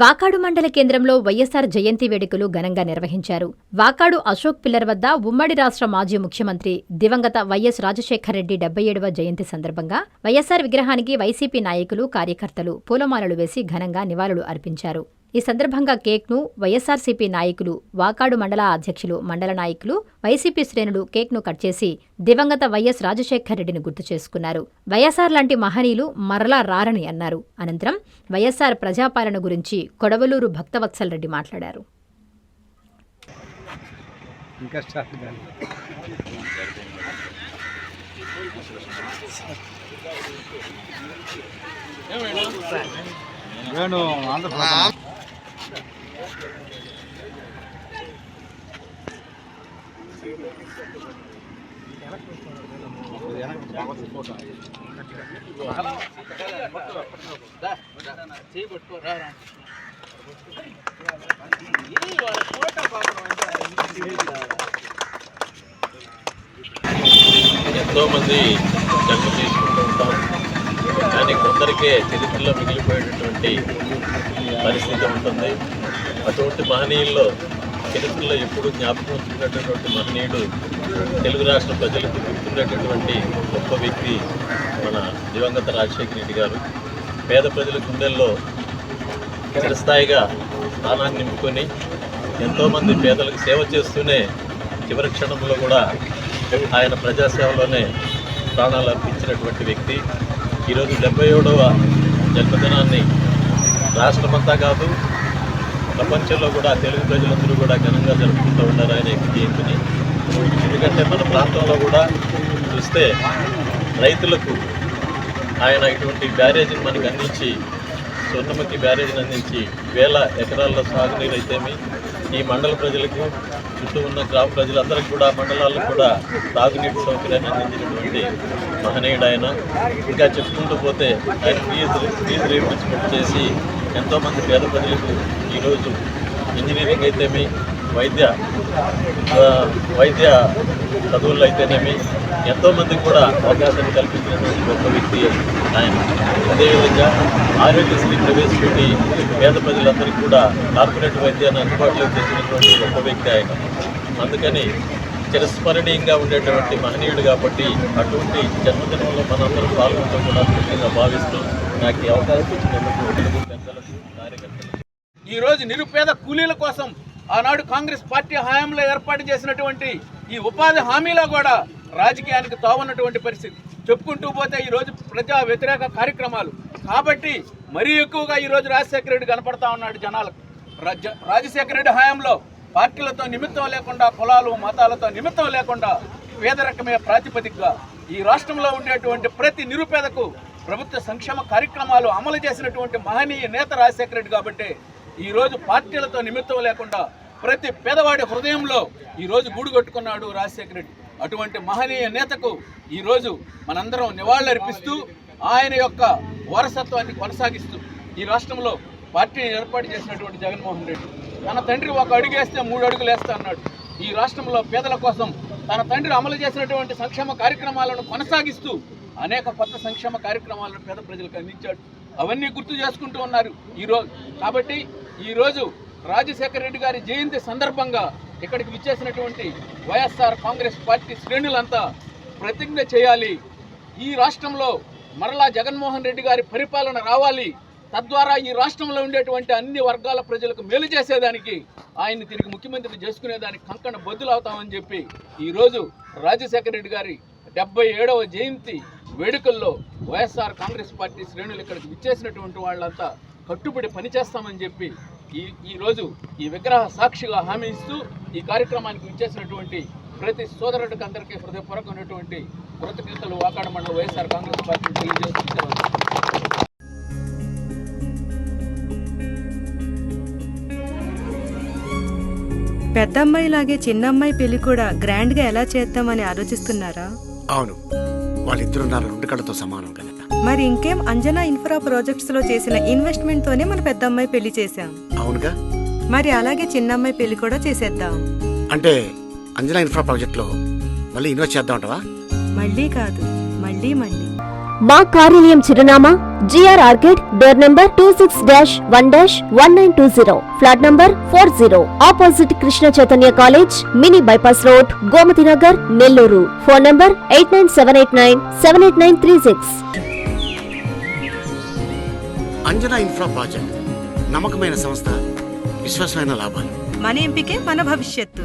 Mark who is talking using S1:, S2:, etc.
S1: వాకాడు మండల కేంద్రంలో వైఎస్సార్ జయంతి వేడుకలు ఘనంగా నిర్వహించారు. వాకాడు అశోక్ పిల్లర్ వద్ద ఉమ్మడి రాష్ట్ర మాజీ ముఖ్యమంత్రి దివంగత వైఎస్ రాజశేఖర్ రెడ్డి 77వ జయంతి సందర్భంగా వైఎస్సార్ విగ్రహానికి వైసీపీ నాయకులు, కార్యకర్తలు పూలమాలలు వేసి ఘనంగా నివాళులు అర్పించారు. ఈ సందర్భంగా కేక్ను వైఎస్సార్సీపీ నాయకులు, వాకాడు మండల అధ్యక్షులు, మండల నాయకులు, వైసీపీ శ్రేణులు కేక్ను కట్ చేసి దివంగత వైఎస్ రాజశేఖర్ రెడ్డిని గుర్తు చేసుకున్నారు. వైఎస్సార్ లాంటి మహనీయులు మరలా రారని అన్నారు. అనంతరం వైఎస్సార్ ప్రజాపాలన గురించి కొడవలూరు భక్తవత్సల్ రెడ్డి మాట్లాడారు.
S2: ఎంతో మంది జన్మ తీసుకుంటూ ఉంటాం, కానీ కొందరికే చరిత్రలో మిగిలిపోయేటటువంటి పరిస్థితి ఉంటుంది. అటువంటి మహనీయుల్లో చరిత్రలో ఎప్పుడు జ్ఞాపకం ఉంచుకున్నటువంటి మహనీయుడు, తెలుగు రాష్ట్ర ప్రజలకు గుర్తున్నటువంటి గొప్ప వ్యక్తి మన దివంగత రాజశేఖర రెడ్డి గారు. పేద ప్రజల గుండెల్లో చిరస్థాయిగా స్థానాన్ని నింపుకొని ఎంతోమంది పేదలకు సేవ చేస్తూనే చివరి క్షణంలో కూడా ఆయన ప్రజాసేవలోనే ప్రాణాలు అర్పించినటువంటి వ్యక్తి. ఈరోజు 77వ జన్మదినాన్ని రాష్ట్రమంతా కాదు, ప్రపంచంలో కూడా తెలుగు ప్రజలందరూ కూడా ఘనంగా జరుపుకుంటూ ఉన్నారు ఆయన జయంతిని. ఎందుకంటే మన ప్రాంతంలో కూడా చూస్తే రైతులకు ఆయన ఇటువంటి బ్యారేజీని మనకు అందించి, స్వర్ణముఖి బ్యారేజీని అందించి వేల ఎకరాల్లో సాగునీరు అయితేమి, ఈ మండల ప్రజలకు, చుట్టూ ఉన్న గ్రామ ప్రజలందరికీ కూడా, మండలాలకు కూడా తాగునీటి సౌకర్యాన్ని అందించినటువంటి మహనీయుడు ఆయన. ఇంకా చెప్పుకుంటూ పోతే ఆయన ఫీజు రీయింబర్స్మెంట్ చేసి ఎంతోమంది పేద ప్రజలకు ఈరోజు ఇంజనీరింగ్ అయితేమి, వైద్య చదువుల్లో అయితేనేమి ఎంతోమందికి కూడా అవకాశాన్ని కల్పించినటువంటి గొప్ప వ్యక్తి ఆయన. అదేవిధంగా ఆరోగ్యశ్రీ ప్రవేశపెట్టి పేద ప్రజలందరికీ కూడా కార్పొరేట్ వైద్యాన్ని అందుబాటులోకి తెచ్చినటువంటి గొప్ప వ్యక్తి ఆయన. అందుకని చిరస్మరణీయంగా ఉండేటువంటి మహనీయుడు కాబట్టి అటువంటి జన్మదినంలో మనందరం పాల్గొనడం కూడా ముఖ్యంగా భావిస్తూ నాకు ఈ అవకాశం ఇచ్చినందుకు తెలుగు పెద్దలకు, కార్యకర్తలకు.
S3: ఈరోజు నిరుపేద కూలీల కోసం ఆనాడు కాంగ్రెస్ పార్టీ హయాంలో ఏర్పాటు చేసినటువంటి ఈ ఉపాధి హామీలో కూడా రాజకీయానికి తావున్నటువంటి పరిస్థితి. చెప్పుకుంటూ పోతే ఈరోజు ప్రజా వ్యతిరేక కార్యక్రమాలు కాబట్టి మరీ ఎక్కువగా ఈరోజు రాజశేఖర రెడ్డి కనపడతా ఉన్నాడు జనాలకు. రాజశేఖర రెడ్డి హయాంలో పార్టీలతో నిమిత్తం లేకుండా, కులాలు మతాలతో నిమిత్తం లేకుండా పేదరికమే ప్రాతిపదికగా ఈ రాష్ట్రంలో ఉండేటువంటి ప్రతి నిరుపేదకు ప్రభుత్వ సంక్షేమ కార్యక్రమాలు అమలు చేసినటువంటి మహనీయ నేత రాజశేఖర రెడ్డి కాబట్టి ఈరోజు పార్టీలతో నిమిత్తం లేకుండా ప్రతి పేదవాడి హృదయంలో ఈరోజు గూడు కట్టుకున్నాడు రాజశేఖర రెడ్డి. అటువంటి మహనీయ నేతకు ఈరోజు మనందరం నివాళులర్పిస్తూ ఆయన యొక్క వారసత్వాన్ని కొనసాగిస్తూ ఈ రాష్ట్రంలో పార్టీని ఏర్పాటు చేసినటువంటి జగన్మోహన్ రెడ్డి తన తండ్రి ఒక అడుగు వేస్తే 3 అడుగులు వేస్తా అన్నాడు. ఈ రాష్ట్రంలో పేదల కోసం తన తండ్రి అమలు చేసినటువంటి సంక్షేమ కార్యక్రమాలను కొనసాగిస్తూ అనేక కొత్త సంక్షేమ కార్యక్రమాలను పేద ప్రజలకు అందించాడు. అవన్నీ గుర్తు చేసుకుంటూ ఉన్నారు ఈరోజు. కాబట్టి ఈరోజు రాజశేఖర రెడ్డి గారి జయంతి సందర్భంగా ఇక్కడికి విచ్చేసినటువంటి వైఎస్ఆర్ కాంగ్రెస్ పార్టీ శ్రేణులంతా ప్రతిజ్ఞ చేయాలి, ఈ రాష్ట్రంలో మరలా జగన్మోహన్ రెడ్డి గారి పరిపాలన రావాలి, తద్వారా ఈ రాష్ట్రంలో ఉండేటువంటి అన్ని వర్గాల ప్రజలకు మేలు చేసేదానికి, ఆయన్ని తిరిగి ముఖ్యమంత్రి చేసుకునేదానికి కంకణ బొద్దులు అవుతామని చెప్పి ఈరోజు రాజశేఖర రెడ్డి గారి 77వ జయంతి వేడుకల్లో వైఎస్ఆర్ కాంగ్రెస్ పార్టీ శ్రేణులు ఇక్కడికి విచ్చేసినటువంటి వాళ్ళంతా కట్టుబడి పనిచేస్తామని చెప్పి ఈరోజు ఈ విగ్రహ సాక్షిగా హామీ ఇస్తూ ఈ కార్యక్రమానికి విచ్చేసినటువంటి ప్రతి సోదరుడికి అందరికీ హృదయపూర్వకమైనటువంటి కృతజ్ఞతలు వాకాడు మండల వైఎస్ఆర్ కాంగ్రెస్ పార్టీ తెలియజేస్తున్నారు.
S4: పెద్దమ్మాయిలాగే చిన్నమ్మాయి పెళ్లి కూడా గ్రాండ్ గా ఎలా చేద్దామని ఆలోచిస్తున్నారా?
S5: అవును, వాళ్ళిద్దరూ నా 2 కళ్ళతో సమానం కదా.
S4: మరి ఇంకేం, అంజనా ఇన్ఫ్రా ప్రాజెక్ట్స్ లో చేసిన ఇన్వెస్ట్మెంట్ తోనే మన పెద్దమ్మాయి పెళ్లి చేశాం.
S5: అవునుగా,
S4: మరి అలాగే చిన్నమ్మాయి పెళ్లి కూడా చేసేద్దాం.
S5: అంటే అంజనా ఇన్ఫ్రా ప్రాజెక్ట్ లో మళ్ళీ ఇన్వెస్ట్ చేద్దాం అంటవా?
S4: మళ్ళీ కాదు, మళ్ళీ మళ్ళీ.
S6: మా కార్యాలయం చిరునామా GR arcade, door number 26-1-1920, flat number 40, opposite Krishna Chaitanya college, mini bypass road, Gomathi Nagar, Nellore. Phone number 8978978936.
S5: Anjana infra project నమ్మకమైన సంస్థ, విశ్వాసమైన లాభాలు.
S4: మన ఎంపికే మన భవిష్యత్తు.